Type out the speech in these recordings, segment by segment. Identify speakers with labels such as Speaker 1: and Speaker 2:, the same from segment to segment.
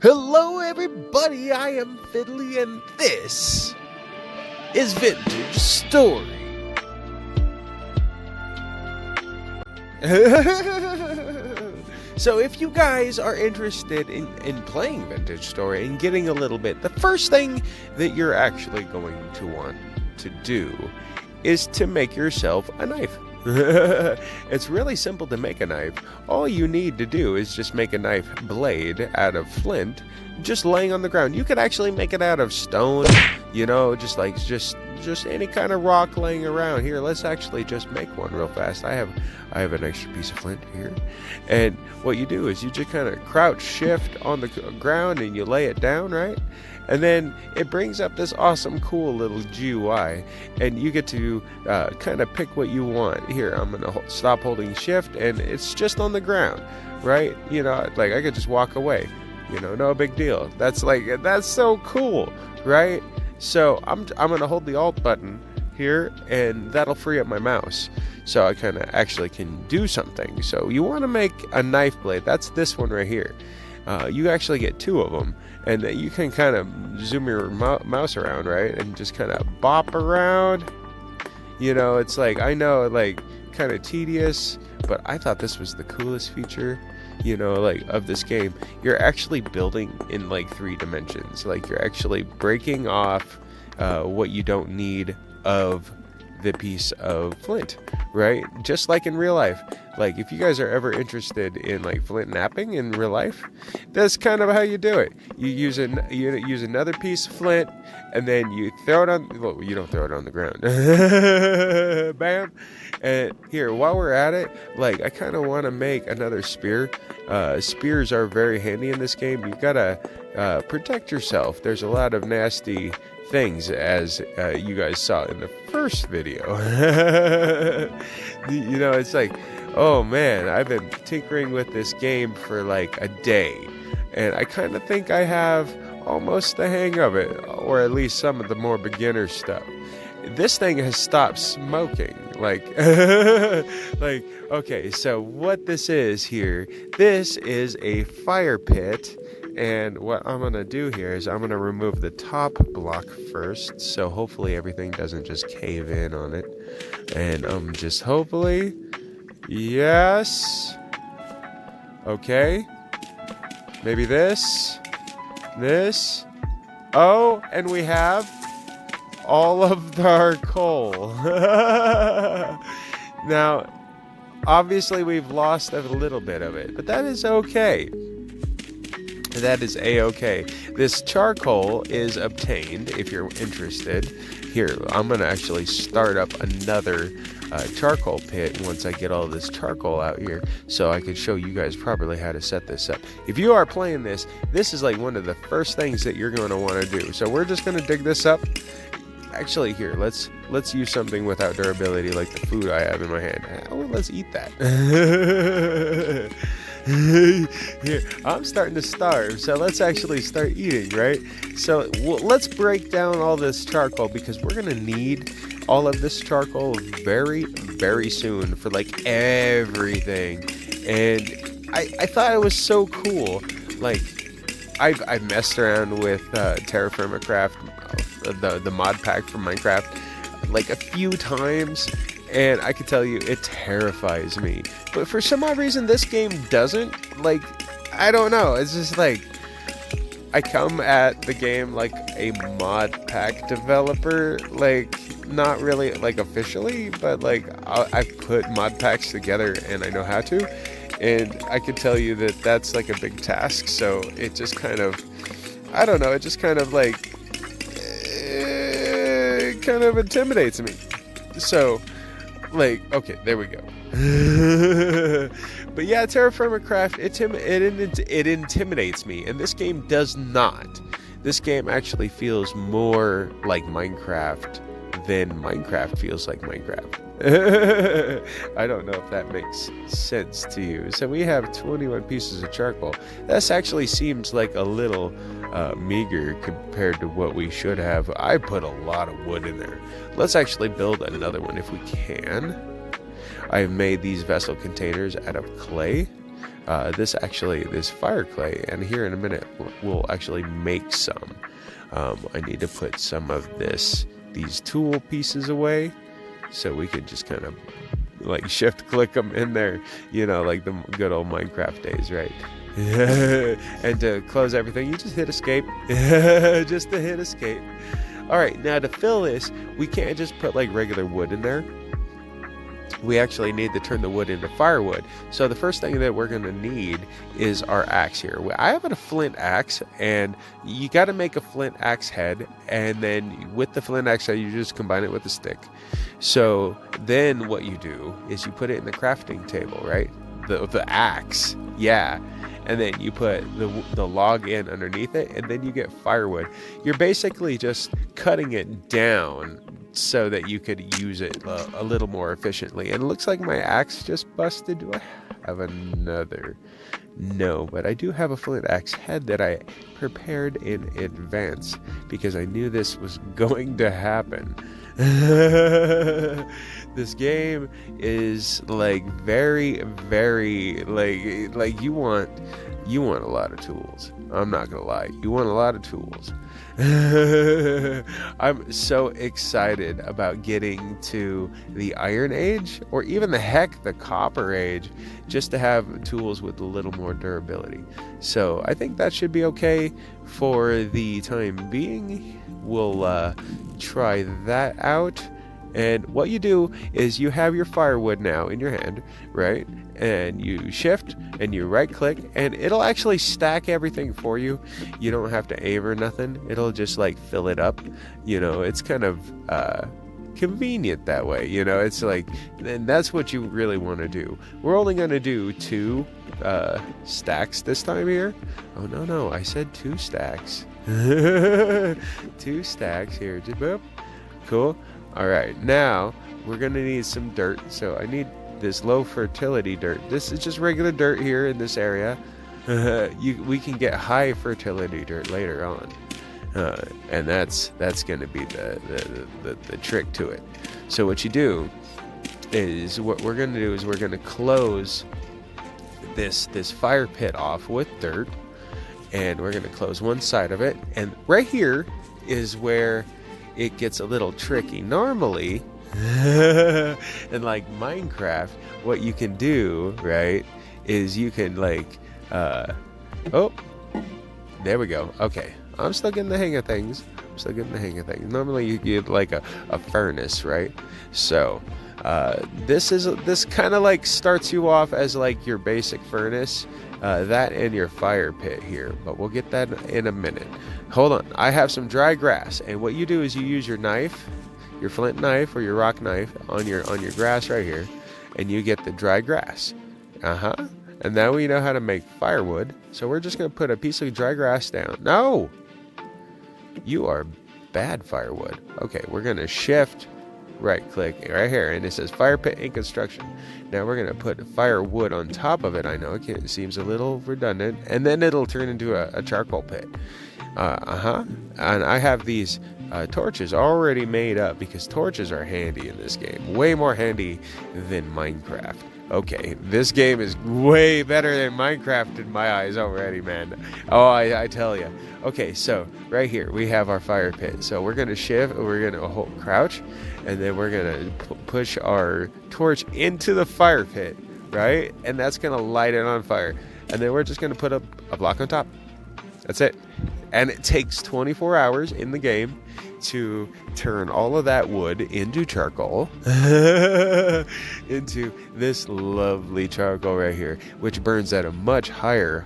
Speaker 1: Hello everybody, I am Fiddly and this is Vintage Story. So if you guys are interested in playing Vintage Story and getting a little bit, the first thing that you're actually going to want to do is to make yourself a knife. It's really simple to make a knife. All you need to do is just make a knife blade out of flint, just laying on the ground. You could actually make it out of stone, just any kind of rock laying around. Here, let's actually just make one real fast. I have an extra piece of flint here. And what you do is you just kind of crouch shift on the ground and you lay it down, right? And then it brings up this awesome, cool little GUI, and you get to kind of pick what you want. Here, I'm going to stop holding shift, and it's just on the ground, right? I could just walk away, no big deal. That's so cool, right? So I'm going to hold the Alt button here, and that'll free up my mouse. So I kind of actually can do something. So you want to make a knife blade. That's this one right here. You actually get two of them, and you can kind of zoom your mouse around, right, and just kind of bop around. It's kind of tedious, but I thought this was the coolest feature, of this game. You're actually building in 3 dimensions. You're actually breaking off what you don't need of the piece of flint, right? Just like in real life. If you guys are ever interested in flint knapping in real life, that's kind of how you do it. You use another piece of flint, and then you throw it on. Well, you don't throw it on the ground. Bam. And here, while we're at it, I kind of want to make another spear. Spears are very handy in this game. You've got to protect yourself. There's a lot of nasty things, as you guys saw in the first video. It's oh man, I've been tinkering with this game for a day, and I kind of think I have almost the hang of it, or at least some of the more beginner stuff. This thing has stopped smoking. Okay, so what this is here, this is a fire pit. And what I'm going to do here is I'm going to remove the top block first, so hopefully everything doesn't just cave in on it. And just hopefully, yes. Okay. Maybe this. Oh, and we have all of our coal. Now, obviously we've lost a little bit of it, but that is okay. That is a-okay. This charcoal is obtained if you're interested. Here, I'm going to actually start up another charcoal pit once I get all this charcoal out here, so I can show you guys properly how to set this up. If you are playing this, this is one of the first things that you're going to want to do. So we're just going to dig this up. Actually, here, let's use something without durability, like the food I have in my hand. Oh, let's eat that. Here, I'm starting to starve, so let's actually start eating, right? So let's break down all this charcoal, because we're going to need all of this charcoal very, very soon for everything. And I thought it was so cool. I've messed around with Terraformacraft, the mod pack from Minecraft, a few times. And I can tell you, it terrifies me. But for some odd reason, this game doesn't. I don't know. It's just I come at the game like a mod pack developer. Not really, officially, but, I've put mod packs together and I know how to. And I can tell you that that's, a big task. So it just kind of, I don't know, it just kind of, it kind of intimidates me. So... okay, there we go. But yeah, Terraformacraft, it intimidates me, and this game does not. This game actually feels more like Minecraft than Minecraft feels like Minecraft. I don't know if that makes sense to you. So we have 21 pieces of charcoal. This actually seems like a little meager compared to what we should have. I put a lot of wood in there. Let's actually build another one if we can. I've made these vessel containers out of clay. this fire clay, and here in a minute we'll actually make some. I need to put some of these tool pieces away, so we could just kind of like shift click them in there, like the good old Minecraft days, right? And to close everything, you just hit escape. Just to hit escape. All right, now to fill this, we can't just put like regular wood in there. We actually need to turn the wood into firewood. So the first thing that we're going to need is our axe here. I have a flint axe, and you got to make a flint axe head, and then with the flint axe head, you just combine it with a stick. So then what you do is you put it in the crafting table, right? The axe, yeah. And then you put the log in underneath it, and then you get firewood. You're basically just cutting it down so that you could use it a little more efficiently. And it looks like my axe just busted. Do I have another? No, but I do have a flint axe head that I prepared in advance because I knew this was going to happen. This game is like very, very like you want a lot of tools. I'm not gonna lie, you want a lot of tools. I'm so excited about getting to the Iron Age, or even the Copper Age, just to have tools with a little more durability. So I think that should be okay for the time being. We'll try that out. And what you do is you have your firewood now in your hand, right? And you shift and you right click, and it'll actually stack everything for you. You don't have to aim or nothing. It'll just like fill it up. It's kind of convenient that way. It's like, and that's what you really want to do. We're only going to do 2 stacks this time here. Oh, no, I said 2 stacks. 2 stacks here. Cool. All right, now we're gonna need some dirt. So I need this low fertility dirt. This is just regular dirt here in this area. We can get high fertility dirt later on, and that's gonna be the trick to it. So what you do is we're gonna close this fire pit off with dirt, and we're gonna close one side of it. And right here is where it gets a little tricky. Normally, in like Minecraft, what you can do, right, is you can like, oh, there we go. Okay, I'm still getting the hang of things. Normally you get like a furnace, right? So this kind of like starts you off as like your basic furnace, that and your fire pit here, but we'll get that in a minute. Hold on, I have some dry grass, and what you do is you use your knife, your flint knife or your rock knife on your grass right here, and you get the dry grass. And now we know how to make firewood, so we're just gonna put a piece of dry grass down. No, you are bad firewood. Okay, we're gonna shift right click right here, and it says fire pit in construction. Now we're gonna put firewood on top of it. I know it seems a little redundant, and then it'll turn into a charcoal pit. And I have these torches already made up, because torches are handy in this game, way more handy than Minecraft. Okay, this game is way better than Minecraft in my eyes already, man. Oh, I tell you. Okay, so right here we have our fire pit. So we're gonna shift, we're gonna hold crouch, and then we're gonna push our torch into the fire pit, right? And that's gonna light it on fire. And then we're just gonna put a block on top. That's it. And it takes 24 hours in the game to turn all of that wood into charcoal, into this lovely charcoal right here, which burns at a much higher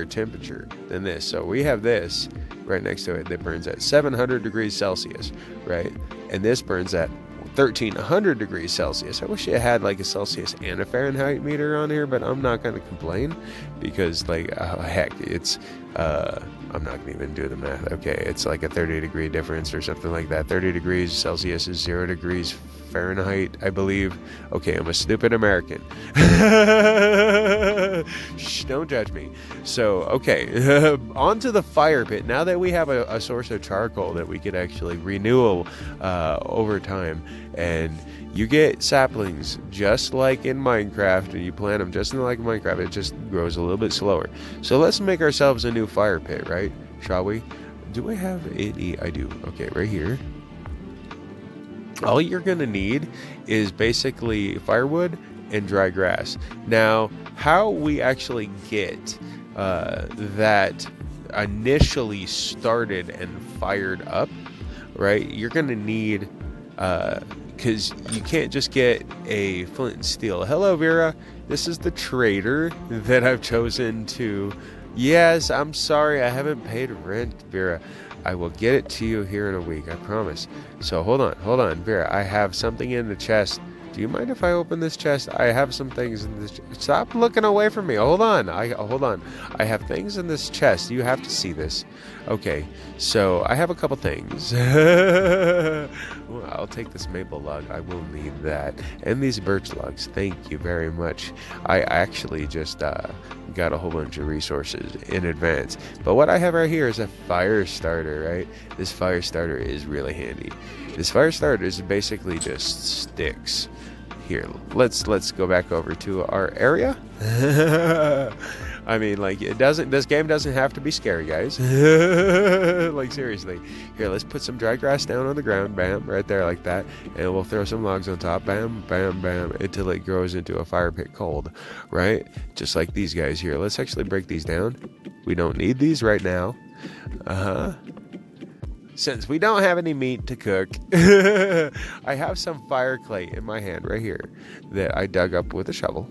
Speaker 1: temperature than this. So we have this right next to it that burns at 700 degrees Celsius, right? And this burns at 1300 degrees Celsius. I wish it had like a Celsius and a Fahrenheit meter on here, but I'm not going to complain, because like, heck, it's I'm not going to even do the math. Okay, it's like a 30 degree difference or something like that. 30 degrees Celsius is 0 degrees Fahrenheit, I believe. Okay, I'm a stupid American. Shh, don't judge me. So, okay, onto the fire pit. Now that we have a source of charcoal that we could actually renew over time, and you get saplings just like in Minecraft, and you plant them just like in Minecraft. It just grows a little bit slower. So let's make ourselves a new fire pit, right? Shall we? Do I have any? I do. Okay, right here. All you're gonna need is basically firewood and dry grass. Now, how we actually get that initially started and fired up, right? You're gonna need, because you can't just get a flint and steel. Hello, Vera. This is the trader that I've chosen to. Yes, I'm sorry, I haven't paid rent, Vera. I will get it to you here in a week, I promise. So hold on, Vera. I have something in the chest. Do you mind if I open this chest? I have some things in this. Stop looking away from me. Hold on. I have things in this chest. You have to see this. Okay, so I have a couple things. Well, I'll take this maple log. I will need that. And these birch logs. Thank you very much. I actually just got a whole bunch of resources in advance. But what I have right here is a fire starter, right? This fire starter is really handy. This fire starter is basically just sticks. Here, let's go back over to our area. I mean, like, this game doesn't have to be scary, guys. Like, seriously. Here, let's put some dry grass down on the ground, bam, right there like that, and we'll throw some logs on top, bam, bam, bam, until it grows into a fire pit cold, right? Just like these guys here. Let's actually break these down. We don't need these right now. Since we don't have any meat to cook, I have some fire clay in my hand right here that I dug up with a shovel.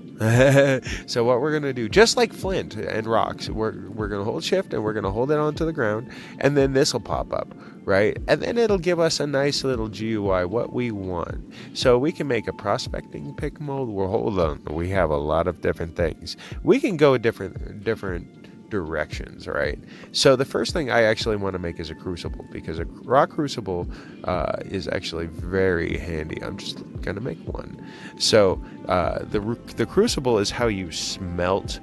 Speaker 1: So what we're going to do, just like flint and rocks, we're going to hold shift and we're going to hold it onto the ground, and then this will pop up, right? And then it'll give us a nice little GUI, what we want. So we can make a prospecting pick mold. Well, hold on, we have a lot of different things. We can go different directions, right? So the first thing I actually want to make is a crucible, because a rock crucible is actually very handy. I'm just gonna make one. So the crucible is how you smelt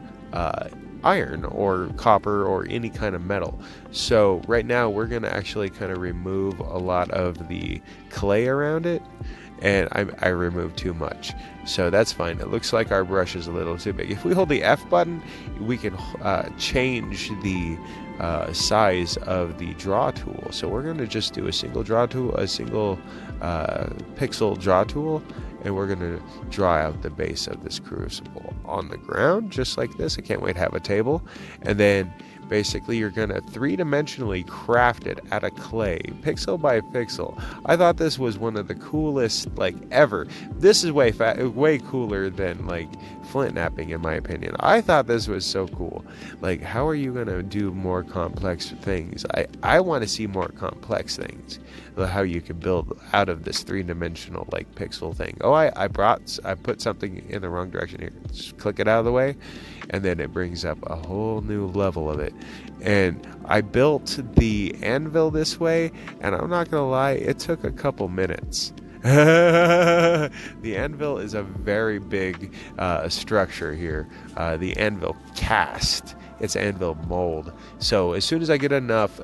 Speaker 1: iron or copper or any kind of metal. So right now we're gonna actually kind of remove a lot of the clay around it, and I removed too much, so that's fine. It looks like our brush is a little too big. If we hold the F button, we can change the size of the draw tool. So we're going to just do a single draw tool, a single pixel draw tool, and we're going to draw out the base of this crucible on the ground, just like this. I can't wait to have a table. And then basically you're going to three-dimensionally craft it out of clay, pixel by pixel. I thought this was one of the coolest, like, ever. This is way cooler than, like, flint knapping, in my opinion. I thought this was so cool. Like, how are you going to do more complex things? I want to see more complex things, how you can build out of this three-dimensional, like, pixel thing. Oh, I put something in the wrong direction here. Just click it out of the way, and then it brings up a whole new level of it. And I built the anvil this way, and I'm not gonna lie, it took a couple minutes. The anvil is a very big structure here. The anvil cast, it's anvil mold. So as soon as I get enough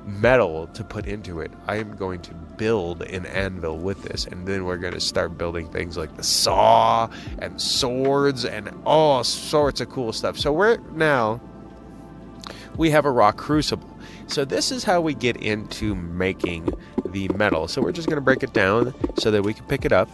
Speaker 1: metal to put into it, I am going to build an anvil with this, and then we're going to start building things like the saw and swords and all sorts of cool stuff. So we have a rock crucible. So this is how we get into making the metal. So we're just going to break it down so that we can pick it up.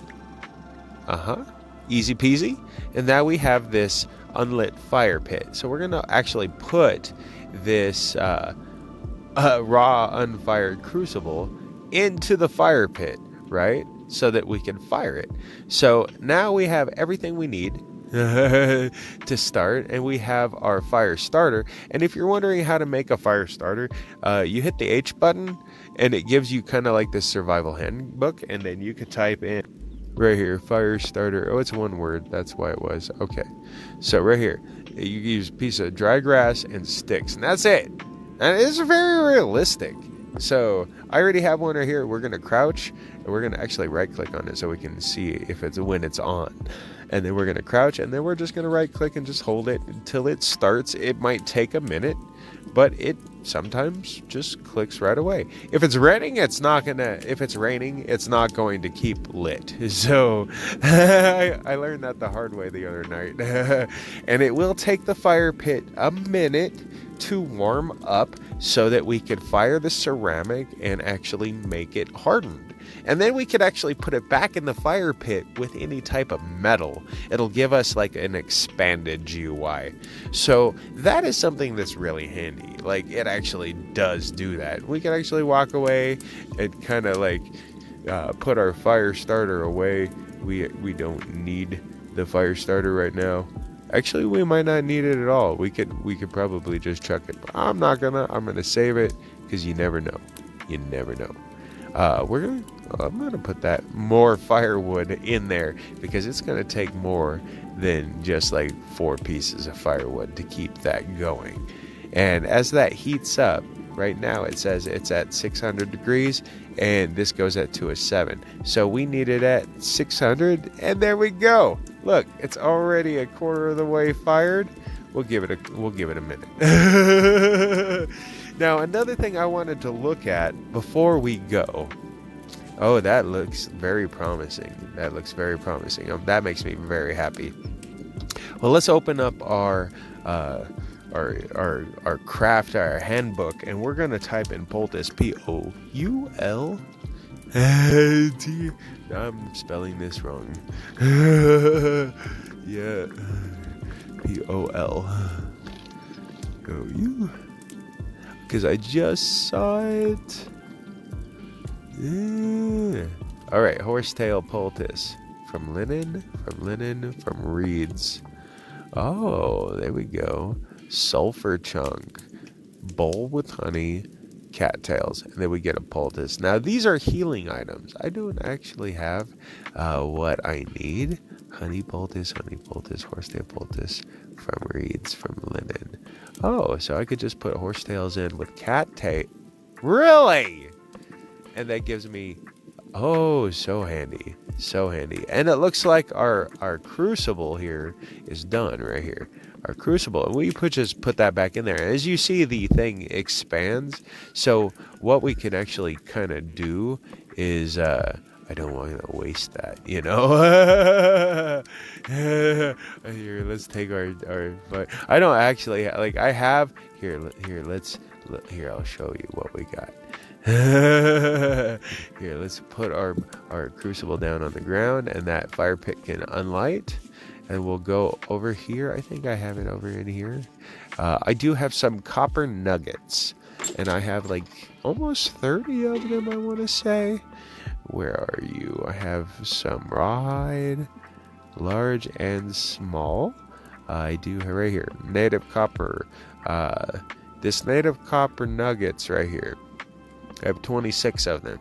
Speaker 1: Easy peasy. And now we have this unlit fire pit. So we're going to actually put this raw unfired crucible into the fire pit, right? So that we can fire it. So now we have everything we need to start, and we have our fire starter. And if you're wondering how to make a fire starter, you hit the H button and it gives you kind of like this survival handbook, and then you could type in right here, fire starter. Oh, it's one word, that's why it was. Okay, so right here you use a piece of dry grass and sticks, and that's it. And it's very realistic. So I already have one right here. We're going to crouch, and we're going to actually right click on it so we can see if it's when it's on. and then we're going to crouch, and then we're just going to right click and just hold it until it starts. It might take a minute, but it sometimes just clicks right away. If it's raining, it's not going to keep lit. So I learned that the hard way the other night. And it will take the fire pit a minute to warm up so that we could fire the ceramic and actually make it hardened. And then we could actually put it back in the fire pit with any type of metal. It'll give us like an expanded GUI. So that is something that's really handy. Like, it actually does do that. We can actually walk away and kind of like put our Firestarter away. We don't need the Firestarter right now. Actually, we might not need it at all. We could probably just chuck it. But I'm gonna save it, because you never know. You never know. I'm gonna put that more firewood in there, because it's gonna take more than just like 4 pieces of firewood to keep that going. And as that heats up, right now it says it's at 600 degrees, and this goes to a 7. So we need it at 600, and there we go. Look, it's already a quarter of the way fired. We'll give it a minute. Now, another thing I wanted to look at before we go. Oh, that looks very promising. That makes me very happy. Well, let's open up our craft, our handbook, and we're gonna type in poultice, P-O-U-L. I'm spelling this wrong. Yeah, P-O-L. O-U. Because I just saw it. Yeah. All right, horsetail poultice from linen, from reeds. Oh, there we go. Sulfur chunk, bowl with honey, cattails, and then we get a poultice. Now, these are healing items. I don't actually have what I need. Honey poultice, horsetail poultice from reeds, from linen. Oh, so I could just put horsetails in with cattail. Really? And that gives me, oh, so handy. And it looks like our crucible here is done right here. Our crucible, and we just put that back in there. And as you see, the thing expands. So what we can actually kind of do is, I don't want to waste that, you know. Here, let's take our. I don't actually like. I have here. Here, I'll show you what we got. Here, let's put our crucible down on the ground, and that fire pit can unlight. And we'll go over here. I think I have it over in here. I do have some copper nuggets, and I have like almost 30 of them, I want to say. Where are you? I have some rawhide, large and small. I do right here. Native copper. This native copper nuggets right here. I have 26 of them.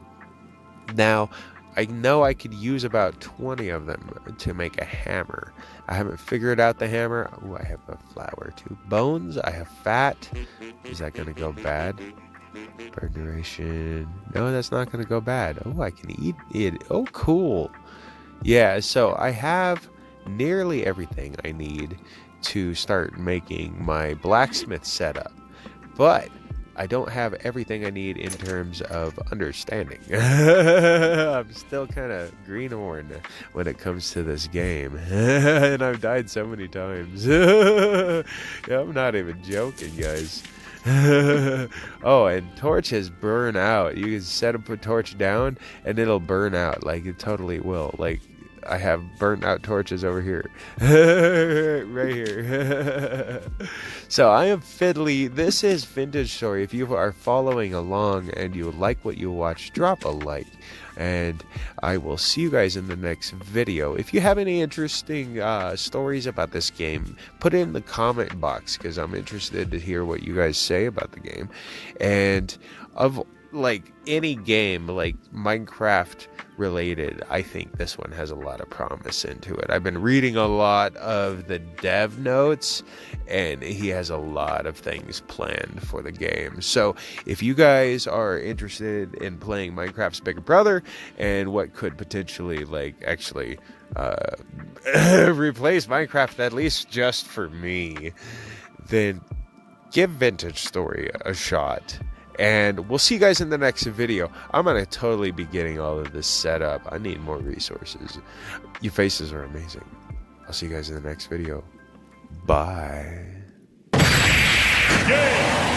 Speaker 1: Now, I know I could use about 20 of them to make a hammer. I haven't figured out the hammer. Oh, I have a flour too. Bones, I have fat. Is that going to go bad? Burn duration. No, that's not going to go bad. Oh, I can eat it. Oh, cool. Yeah, so I have nearly everything I need to start making my blacksmith setup. But I don't have everything I need in terms of understanding. I'm still kind of greenhorn when it comes to this game. And I've died so many times. Yeah, I'm not even joking, guys. Oh, and torches burn out. You can set a torch down and it'll burn out. Like, it totally will. Like, I have burnt out torches over here. Right here. So I am Fiddly. This is Vintage Story. If you are following along and you like what you watch, drop a like. And I will see you guys in the next video. If you have any interesting stories about this game, put it in the comment box, because I'm interested to hear what you guys say about the game. And of like any game, like Minecraft related, I think this one has a lot of promise into it. I've been reading a lot of the dev notes, and he has a lot of things planned for the game. So if you guys are interested in playing Minecraft's Big Brother and what could potentially like actually replace Minecraft, at least just for me, then give Vintage Story a shot. And we'll see you guys in the next video. I'm going to totally be getting all of this set up. I need more resources. You faces are amazing. I'll see you guys in the next video. Bye.
Speaker 2: Yeah.